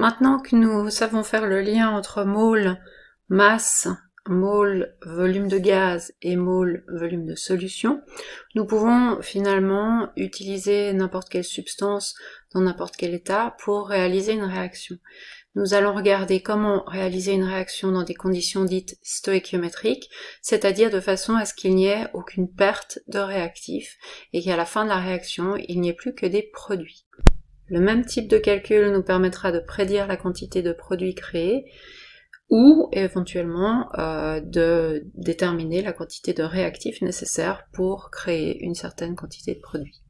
Maintenant que nous savons faire le lien entre mole, masse, mole, volume de gaz et mole, volume de solution, nous pouvons finalement utiliser n'importe quelle substance dans n'importe quel état pour réaliser une réaction. Nous allons regarder comment réaliser une réaction dans des conditions dites stoïchiométriques, c'est-à-dire de façon à ce qu'il n'y ait aucune perte de réactif et qu'à la fin de la réaction, il n'y ait plus que des produits. Le même type de calcul nous permettra de prédire la quantité de produits créés ou éventuellement de déterminer la quantité de réactifs nécessaires pour créer une certaine quantité de produits.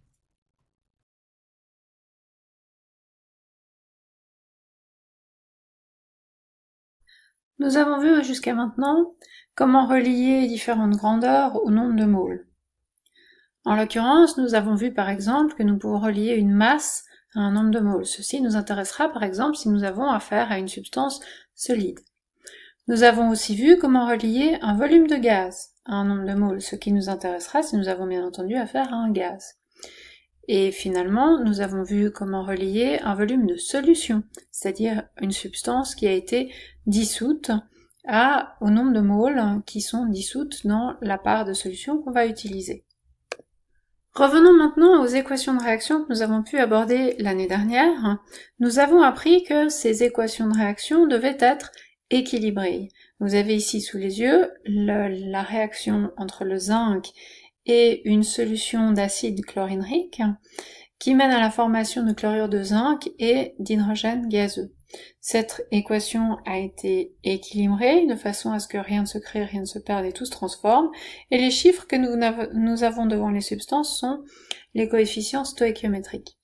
Nous avons vu jusqu'à maintenant comment relier différentes grandeurs au nombre de moles. En l'occurrence, nous avons vu par exemple que nous pouvons relier une masse à un nombre de moles. Ceci nous intéressera par exemple si nous avons affaire à une substance solide. Nous avons aussi vu comment relier un volume de gaz à un nombre de moles, ce qui nous intéressera si nous avons bien entendu affaire à un gaz. Et finalement, nous avons vu comment relier un volume de solution, c'est-à-dire une substance qui a été dissoute au nombre de moles qui sont dissoutes dans la part de solution qu'on va utiliser. Revenons maintenant aux équations de réaction que nous avons pu aborder l'année dernière. Nous avons appris que ces équations de réaction devaient être équilibrées. Vous avez ici sous les yeux la réaction entre le zinc et une solution d'acide chlorhydrique qui mène à la formation de chlorure de zinc et d'hydrogène gazeux. Cette équation a été équilibrée de façon à ce que rien ne se crée, rien ne se perde et tout se transforme, et les chiffres que nous avons devant les substances sont les coefficients stoïchiométriques.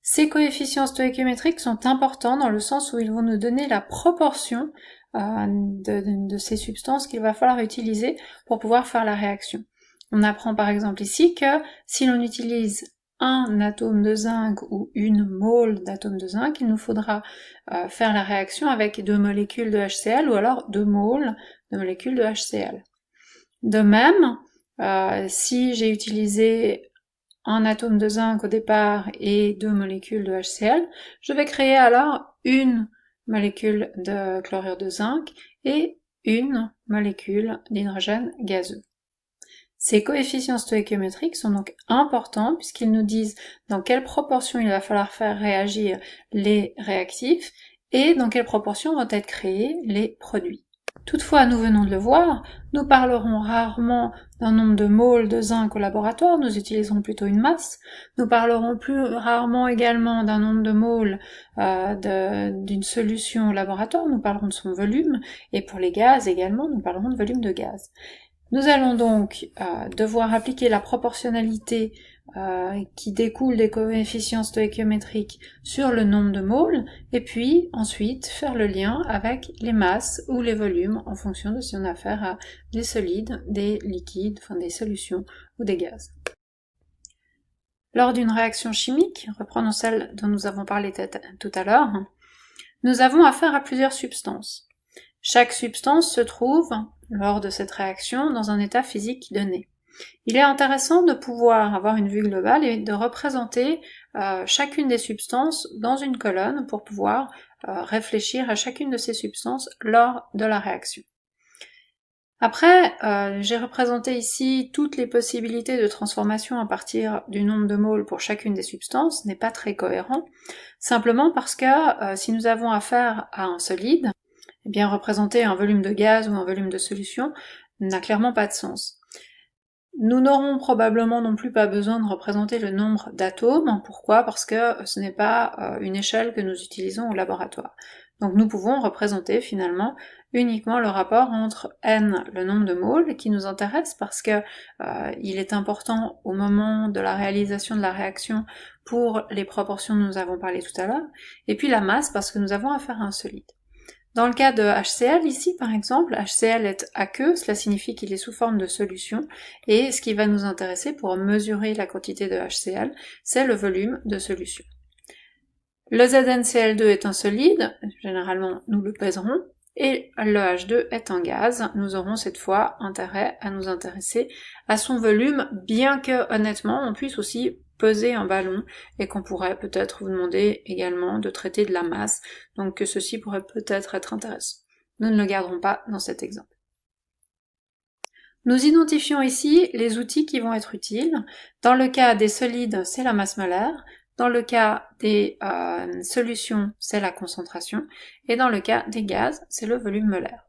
Ces coefficients stoïchiométriques sont importants dans le sens où ils vont nous donner la proportion de ces substances qu'il va falloir utiliser pour pouvoir faire la réaction. On apprend par exemple ici que si l'on utilise un atome de zinc ou une mole d'atome de zinc, il nous faudra faire la réaction avec 2 molécules de HCl ou alors 2 moles de molécules de HCl. De même, si j'ai utilisé un atome de zinc au départ et 2 molécules de HCl, je vais créer alors une molécule de chlorure de zinc et une molécule d'hydrogène gazeux. Ces coefficients stoïchiométriques sont donc importants puisqu'ils nous disent dans quelle proportion il va falloir faire réagir les réactifs et dans quelle proportion vont être créés les produits. Toutefois, nous venons de le voir, nous parlerons rarement d'un nombre de moles de zinc au laboratoire, nous utiliserons plutôt une masse. Nous parlerons plus rarement également d'un nombre de moles d'une solution au laboratoire, nous parlerons de son volume, et pour les gaz également, nous parlerons de volume de gaz. Nous allons donc devoir appliquer la proportionnalité qui découle des coefficients stoïchiométriques sur le nombre de moles, et puis ensuite faire le lien avec les masses ou les volumes en fonction de si on a affaire à des solides, des liquides, enfin des solutions ou des gaz. Lors d'une réaction chimique, reprenons celle dont nous avons parlé tout à l'heure, nous avons affaire à plusieurs substances. Chaque substance se trouve, lors de cette réaction, dans un état physique donné. Il est intéressant de pouvoir avoir une vue globale et de représenter chacune des substances dans une colonne pour pouvoir réfléchir à chacune de ces substances lors de la réaction. Après, j'ai représenté ici toutes les possibilités de transformation à partir du nombre de moles pour chacune des substances, ce n'est pas très cohérent, simplement parce que si nous avons affaire à un solide, eh bien représenter un volume de gaz ou un volume de solution n'a clairement pas de sens. Nous n'aurons probablement non plus pas besoin de représenter le nombre d'atomes. Pourquoi ? Parce que ce n'est pas une échelle que nous utilisons au laboratoire. Donc nous pouvons représenter finalement uniquement le rapport entre n, le nombre de moles, qui nous intéresse parce que il est important au moment de la réalisation de la réaction pour les proportions dont nous avons parlé tout à l'heure, et puis la masse parce que nous avons affaire à un solide. Dans le cas de HCl, ici par exemple, HCl est aqueux, cela signifie qu'il est sous forme de solution, et ce qui va nous intéresser pour mesurer la quantité de HCl, c'est le volume de solution. Le ZnCl2 est un solide, généralement nous le pèserons, et le H2 est un gaz, nous aurons cette fois intérêt à nous intéresser à son volume, bien que honnêtement on puisse aussi peser un ballon et qu'on pourrait peut-être vous demander également de traiter de la masse, donc que ceci pourrait peut-être être intéressant. Nous ne le garderons pas dans cet exemple. Nous identifions ici les outils qui vont être utiles. Dans le cas des solides, c'est la masse molaire. Dans le cas des solutions, c'est la concentration. Et dans le cas des gaz, c'est le volume molaire.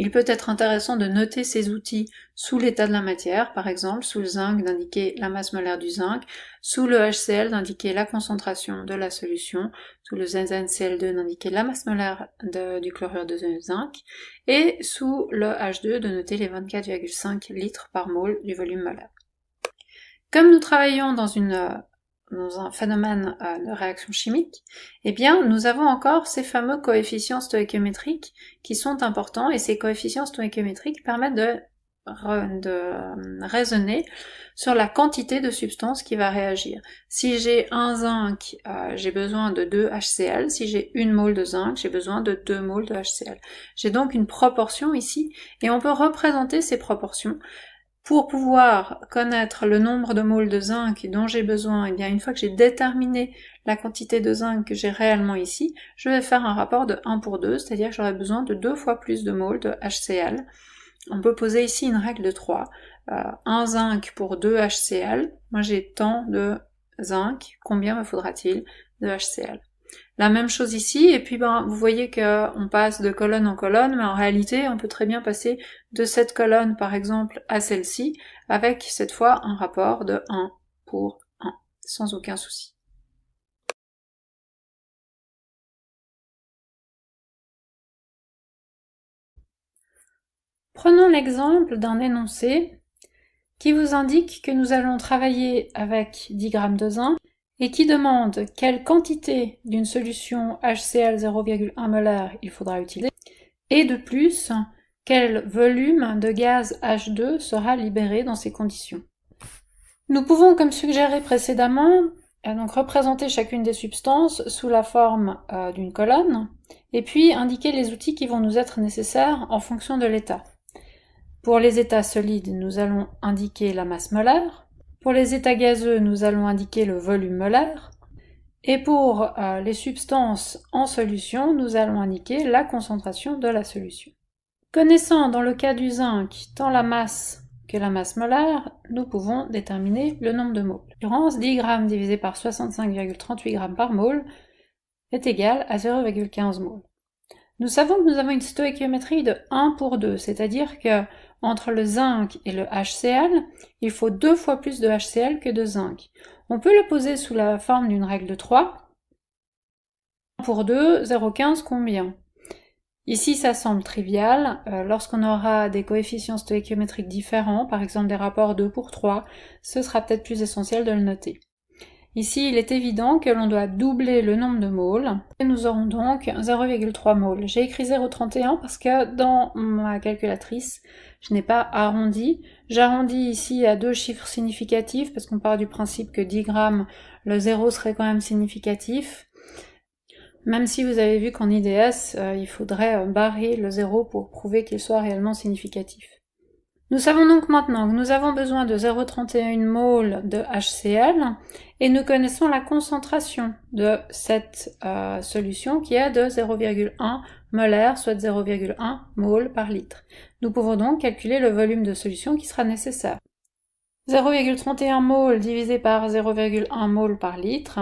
Il peut être intéressant de noter ces outils sous l'état de la matière, par exemple sous le zinc d'indiquer la masse molaire du zinc, sous le HCl d'indiquer la concentration de la solution, sous le ZnCl2 d'indiquer la masse molaire du chlorure de zinc, et sous le H2 de noter les 24,5 litres par mol du volume molaire. Comme nous travaillons dans un phénomène de réaction chimique, eh bien, nous avons encore ces fameux coefficients stoïchiométriques qui sont importants, et ces coefficients stoïchiométriques permettent de raisonner sur la quantité de substance qui va réagir. Si j'ai un zinc, j'ai besoin de 2 HCl, si j'ai 1 mol de zinc, j'ai besoin de 2 mols de HCl. J'ai donc une proportion ici, et on peut représenter ces proportions. Pour pouvoir connaître le nombre de moles de zinc dont j'ai besoin, eh bien une fois que j'ai déterminé la quantité de zinc que j'ai réellement ici, je vais faire un rapport de 1 pour 2, c'est-à-dire que j'aurai besoin de 2 fois plus de moles de HCl. On peut poser ici une règle de 3. 1 zinc pour 2 HCl, moi j'ai tant de zinc, combien me faudra-t-il de HCl? La même chose ici, et puis vous voyez qu'on passe de colonne en colonne, mais en réalité on peut très bien passer de cette colonne par exemple à celle-ci, avec cette fois un rapport de 1 pour 1, sans aucun souci. Prenons l'exemple d'un énoncé qui vous indique que nous allons travailler avec 10 g de zinc, et qui demande quelle quantité d'une solution HCl 0,1 molaire il faudra utiliser, et de plus, quel volume de gaz H2 sera libéré dans ces conditions. Nous pouvons, comme suggéré précédemment, donc représenter chacune des substances sous la forme d'une colonne, et puis indiquer les outils qui vont nous être nécessaires en fonction de l'état. Pour les états solides, nous allons indiquer la masse molaire. Pour les états gazeux, nous allons indiquer le volume molaire. Et pour les substances en solution, nous allons indiquer la concentration de la solution. Connaissant dans le cas du zinc tant la masse que la masse molaire, nous pouvons déterminer le nombre de moles. En l'occurrence, 10 g divisé par 65,38 g par mol est égal à 0,15 mol. Nous savons que nous avons une stoïchiométrie de 1 pour 2, c'est-à-dire que entre le zinc et le HCl, il faut 2 fois plus de HCl que de zinc. On peut le poser sous la forme d'une règle de 3. 1 pour 2, 0,15 combien? Ici, ça semble trivial. Lorsqu'on aura des coefficients stoïchiométriques différents, par exemple des rapports 2 pour 3, ce sera peut-être plus essentiel de le noter. Ici, il est évident que l'on doit doubler le nombre de moles, et nous aurons donc 0,3 moles. J'ai écrit 0,31 parce que dans ma calculatrice, je n'ai pas arrondi. J'arrondis ici à 2 chiffres significatifs, parce qu'on part du principe que 10 grammes, le 0 serait quand même significatif. Même si vous avez vu qu'en IDS, il faudrait barrer le 0 pour prouver qu'il soit réellement significatif. Nous savons donc maintenant que nous avons besoin de 0,31 mol de HCl et nous connaissons la concentration de cette solution qui est de 0,1 molaire, soit 0,1 mol par litre. Nous pouvons donc calculer le volume de solution qui sera nécessaire. 0,31 mol divisé par 0,1 mol par litre,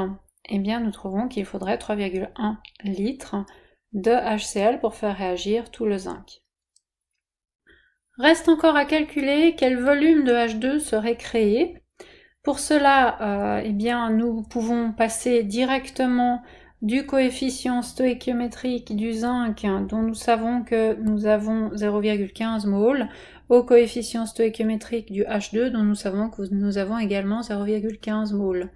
eh bien nous trouvons qu'il faudrait 3,1 litres de HCl pour faire réagir tout le zinc. Reste encore à calculer quel volume de H2 serait créé. Pour cela, eh bien, nous pouvons passer directement du coefficient stoïchiométrique du zinc, dont nous savons que nous avons 0,15 mol, au coefficient stoïchiométrique du H2, dont nous savons que nous avons également 0,15 mol.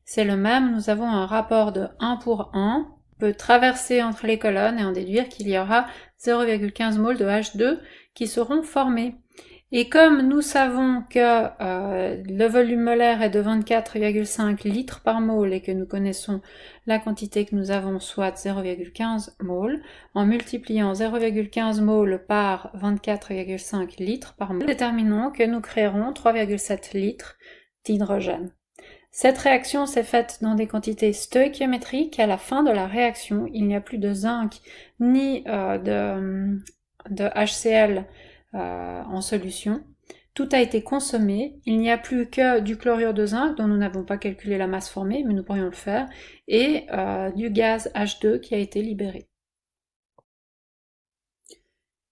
C'est le même, nous avons un rapport de 1 pour 1. On peut traverser entre les colonnes et en déduire qu'il y aura 0,15 mol de H2 qui seront formés. Et comme nous savons que le volume molaire est de 24,5 litres par mol et que nous connaissons la quantité que nous avons, soit 0,15 mol, en multipliant 0,15 mol par 24,5 litres par mol, nous déterminons que nous créerons 3,7 litres d'hydrogène. Cette réaction s'est faite dans des quantités stoïchiométriques. À la fin de la réaction, il n'y a plus de zinc ni de HCl en solution. Tout a été consommé, il n'y a plus que du chlorure de zinc dont nous n'avons pas calculé la masse formée, mais nous pourrions le faire, et du gaz H2 qui a été libéré.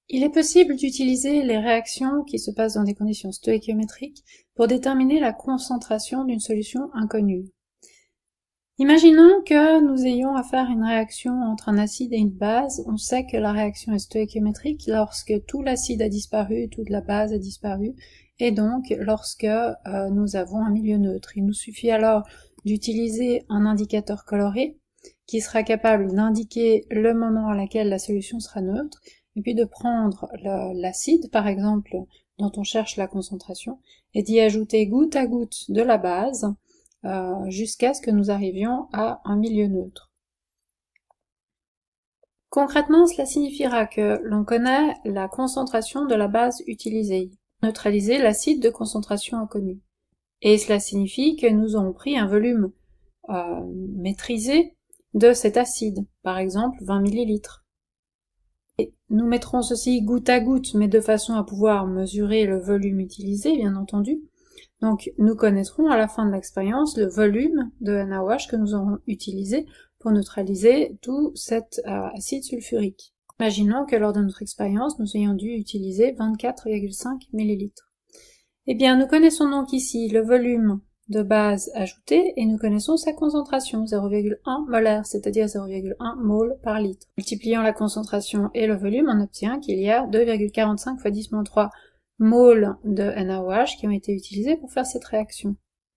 Il est possible d'utiliser les réactions qui se passent dans des conditions stoïchiométriques pour déterminer la concentration d'une solution inconnue. Imaginons que nous ayons à faire une réaction entre un acide et une base. On sait que la réaction est stoïchiométrique lorsque tout l'acide a disparu, toute la base a disparu, et donc lorsque nous avons un milieu neutre. Il nous suffit alors d'utiliser un indicateur coloré qui sera capable d'indiquer le moment à laquelle la solution sera neutre, et puis de prendre l'acide, par exemple, dont on cherche la concentration, et d'y ajouter goutte à goutte de la base, jusqu'à ce que nous arrivions à un milieu neutre. Concrètement, cela signifiera que l'on connaît la concentration de la base utilisée, neutraliser l'acide de concentration inconnue. Et cela signifie que nous aurons pris un volume maîtrisé de cet acide, par exemple 20 ml. Et nous mettrons ceci goutte à goutte, mais de façon à pouvoir mesurer le volume utilisé, bien entendu. Donc nous connaîtrons à la fin de l'expérience le volume de NaOH que nous aurons utilisé pour neutraliser tout cet acide sulfurique. Imaginons que lors de notre expérience, nous ayons dû utiliser 24,5 ml. Eh bien, nous connaissons donc ici le volume de base ajouté et nous connaissons sa concentration, 0,1 molaire, c'est-à-dire 0,1 mol par litre. Multipliant la concentration et le volume, on obtient qu'il y a 2,45 × 10-3 moles de NaOH qui ont été utilisés pour faire cette réaction.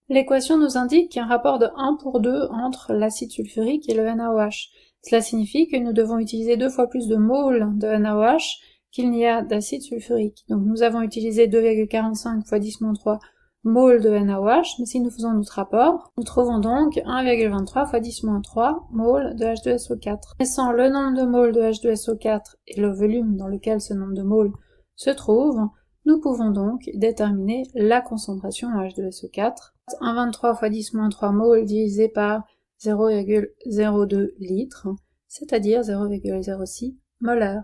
L'équation nous indique un rapport de 1 pour 2 entre l'acide sulfurique et le NaOH. Cela signifie que nous devons utiliser 2 fois plus de moles de NaOH qu'il n'y a d'acide sulfurique. Donc nous avons utilisé 2,45 × 10-3 moles de NaOH, mais si nous faisons notre rapport, nous trouvons donc 1,23 × 10-3 moles de H2SO4. Connaissant le nombre de moles de H2SO4 et le volume dans lequel ce nombre de moles se trouve, nous pouvons donc déterminer la concentration en H2SO4. 1,23 × 10-3 moles divisé par 0,02 litres, c'est-à-dire 0,06 molaire.